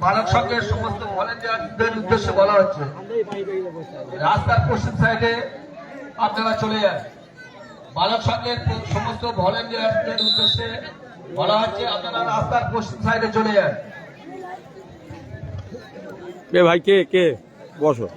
মানব সংঘের সমস্ত ভলেন্টিয়ারদের উদ্দেশ্যে বলা হচ্ছে রাস্তার পশ্চিম সাইডে আপনারা চলে যান। মানব সংঘের সমস্ত ভলেন্টিয়ারদের উদ্দেশ্যে বলা হচ্ছে আপনারা রাস্তার পশ্চিম সাইডে চলে যান। ভাই কে কে বসো।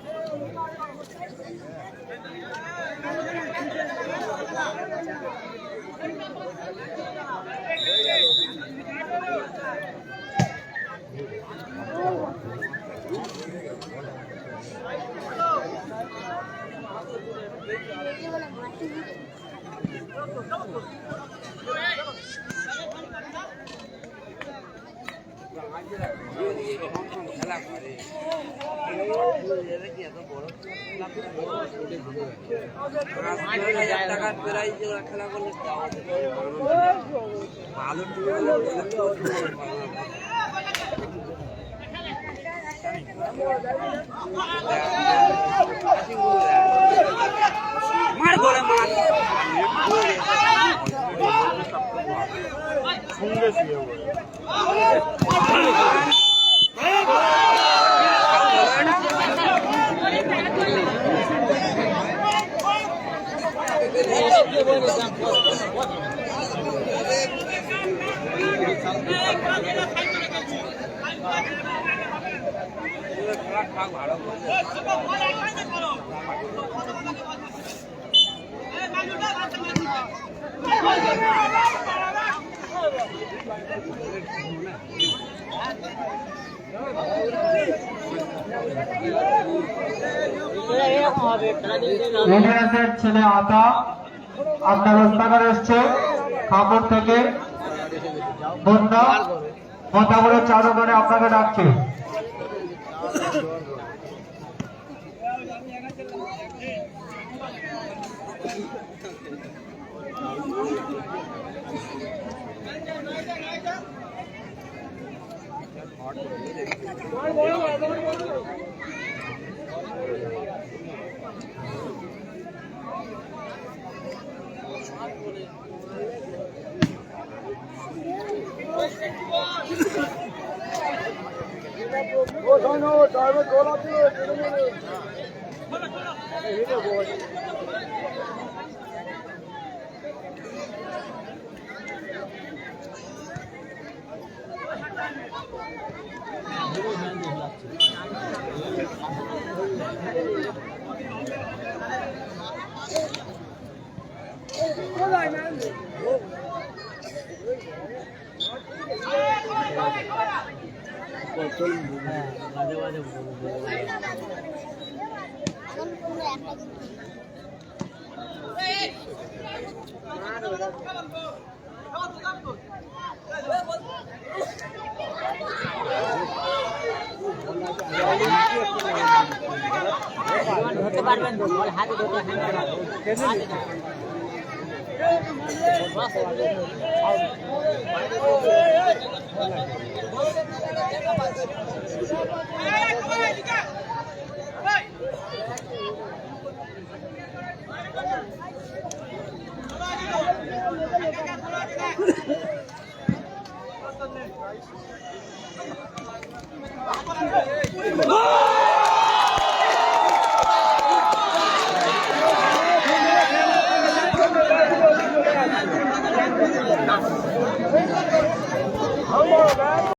ছেলে আতা আপনার রোজগার এসছে খাবার থেকে বন্যা মোটামুটি 4 ওভারে আপনাকে ডাকছে। ধরতে পারবেন তো হাতে ধরতে